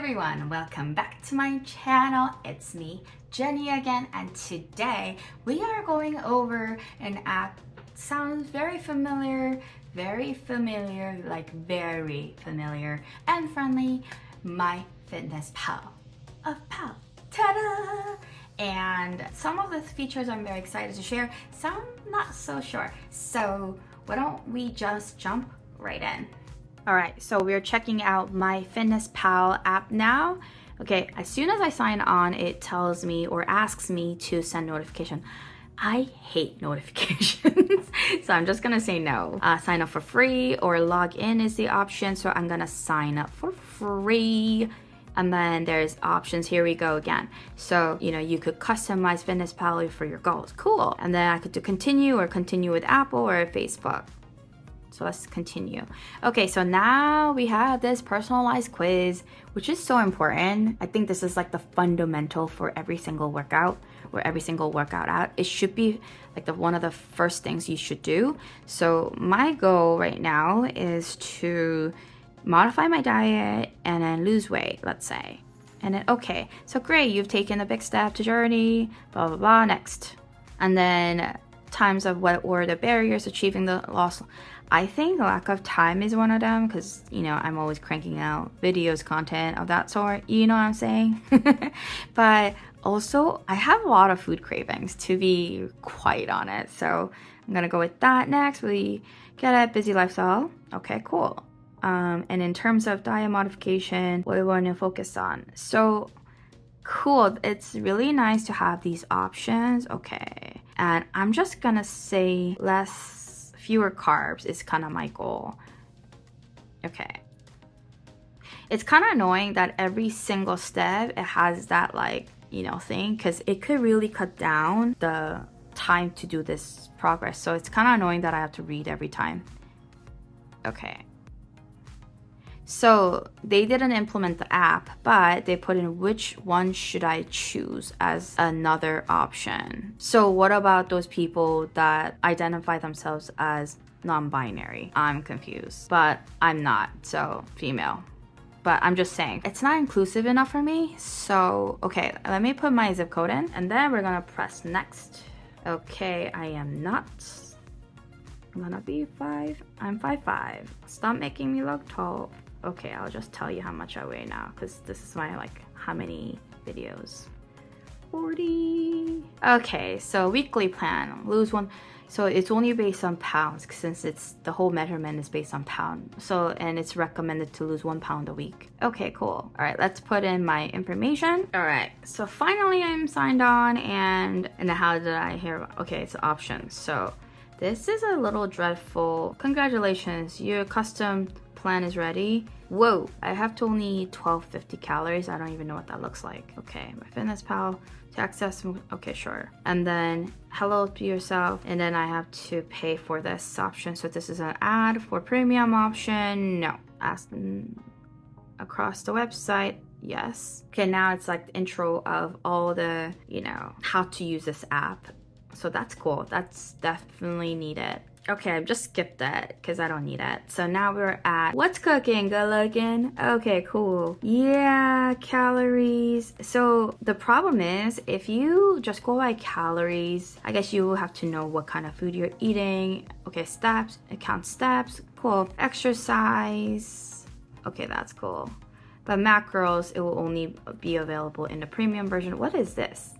everyone, welcome back to my channel. It's me, Jenny again, and today we are going over an app. Sounds very familiar, like very familiar and friendly, MyFitnessPal of Pal. Ta-da! And some of the features I'm very excited to share, some not so sure. So why don't we just jump right in? All right, so we're checking out MyFitnessPal app now. Okay, as soon as I sign on, it tells me or asks me to send notification. I hate notifications, so I'm just gonna say no. Sign up for free or log in is the option, so I'm gonna sign up for free. And then there's options. Here we go again. So, you could customize FitnessPal for your goals. Cool. And then I could do continue or continue with Apple or Facebook. So let's continue. Okay, so now we have this personalized quiz, which is so important. I think this is like the fundamental for every single workout or every single workout out. It should be like one of the first things you should do. So my goal right now is to modify my diet and then lose weight, let's say. And then, okay, so great, you've taken a big step to journey, blah, blah, blah, next. And then times of what were the barriers achieving the loss. I think lack of time is one of them because, I'm always cranking out videos, content of that sort. You know what I'm saying? But also, I have a lot of food cravings, to be quite honest. So I'm going to go with that next. We get a busy lifestyle. Okay, cool. And in terms of diet modification, what we want to focus on. So cool. It's really nice to have these options. Okay. And I'm just going to say fewer carbs is kind of my goal. Okay. It's kind of annoying that every single step, it has that thing, because it could really cut down the time to do this progress. So it's kind of annoying that I have to read every time. Okay. So they didn't implement the app, but they put in which one should I choose as another option. So what about those people that identify themselves as non-binary? I'm confused, but I'm not, so female. But I'm just saying, it's not inclusive enough for me. So, okay, let me put my zip code in, and then we're gonna press next. Okay, I am not. I'm gonna be 5. I'm 5'5". Stop making me look tall. Okay, I'll just tell you how much I weigh now because this is my how many videos. 40. Okay, so weekly plan, lose 1. So it's only based on pounds since the whole measurement is based on pound. So, and it's recommended to lose 1 pound a week. Okay, cool. All right, let's put in my information. All right, so finally I'm signed on and how did I hear? Okay, it's options. So this is a little dreadful. Congratulations, your custom plan is ready. Whoa, I have to only 1250 calories. I don't even know what that looks like. Okay, MyFitnessPal to access. Okay, sure. And then hello to yourself. And then I have to pay for this option. So this is an ad for premium option. No. Ask across the website. Yes. Okay, now it's like the intro of all the, how to use this app. So that's cool. That's definitely needed. Okay, I've just skipped that because I don't need it. So now we're at what's cooking, good looking. Okay, cool. Yeah, calories. So the problem is if you just go by calories, I guess you will have to know what kind of food you're eating. Okay, steps, count steps. Cool. Exercise. Okay, that's cool. But macros, it will only be available in the premium version. What is this?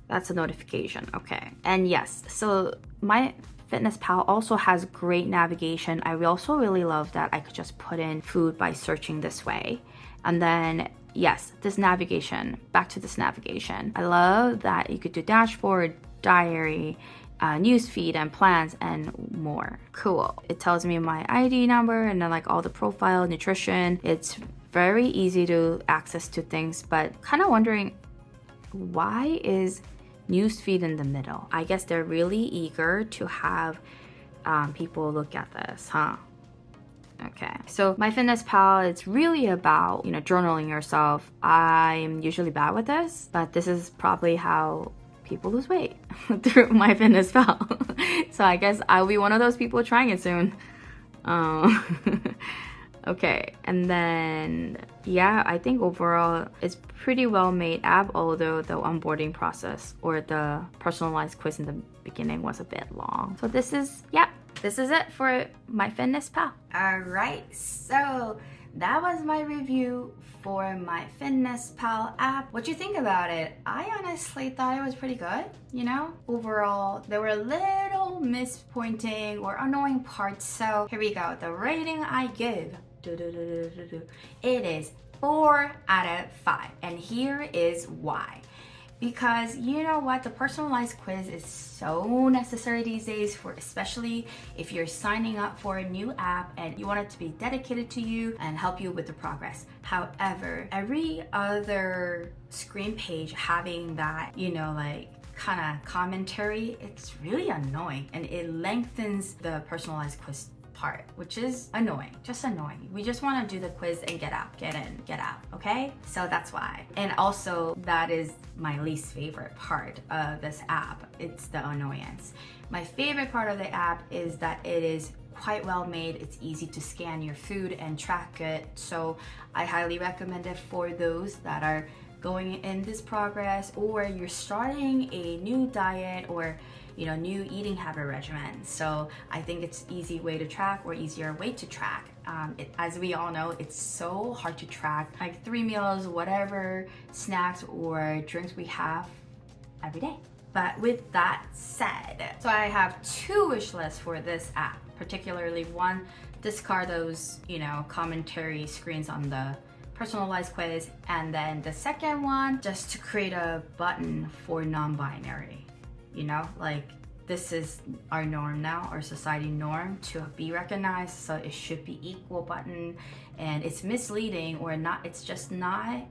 That's a notification. Okay. And yes, so MyFitnessPal also has great navigation. I also really love that I could just put in food by searching this way. And then, yes, this navigation, back to this navigation. I love that you could do dashboard, diary, newsfeed, and plans, and more. Cool. It tells me my ID number and then all the profile, nutrition. It's very easy to access to things, but kind of wondering why is newsfeed in the middle? I guess they're really eager to have people look at this, huh? Okay, so MyFitnessPal, it's really about, journaling yourself. I'm usually bad with this, but this is probably how people lose weight through MyFitnessPal. So I guess I'll be one of those people trying it soon. Okay, and then yeah, I think overall it's pretty well made app, although the onboarding process or the personalized quiz in the beginning was a bit long. So this is it for MyFitnessPal. All right, so that was my review for MyFitnessPal app. What you think about it? I honestly thought it was pretty good, you know? Overall, there were little mispointing or annoying parts. So here we go. The rating I give, it is 4 out of 5. And here is why. Because you know what, the personalized quiz is so necessary these days, for especially if you're signing up for a new app and you want it to be dedicated to you and help you with the progress. However, every other screen page having that, you know, like kind of commentary, it's really annoying and it lengthens the personalized quiz part, which is annoying, just annoying. We just want to do the quiz and get out, get in, get out, okay? So that's why. And also that is my least favorite part of this app. It's the annoyance. My favorite part of the app is that it is quite well made. It's easy to scan your food and track it. So I highly recommend it for those that are going in this progress, or you're starting a new diet or new eating habit regimen. So I think it's an easy way to track, or easier way to track. As we all know, it's so hard to track like 3 meals, whatever snacks or drinks we have every day. But with that said, so I have 2 wish lists for this app, particularly one, discard those, commentary screens on the personalized quiz, and then the second one, just to create a button for non-binary. Like this is our norm now, our society norm to be recognized, so it should be equal button, and it's misleading or not, it's just not,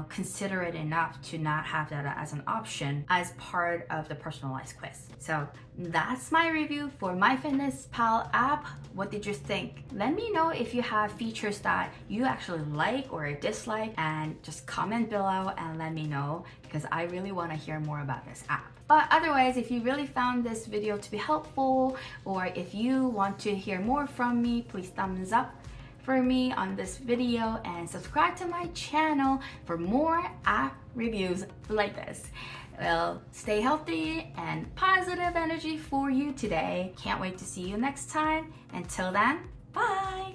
considerate enough to not have that as an option as part of the personalized quiz. So that's my review for MyFitnessPal app. What did you think? Let me know if you have features that you actually like or dislike, and just comment below and let me know, because I really want to hear more about this app. But otherwise, if you really found this video to be helpful, or if you want to hear more from me, please thumbs up for me on this video and subscribe to my channel for more app reviews like this. Well, stay healthy and positive energy for you today. Can't wait to see you next time. Until then, bye!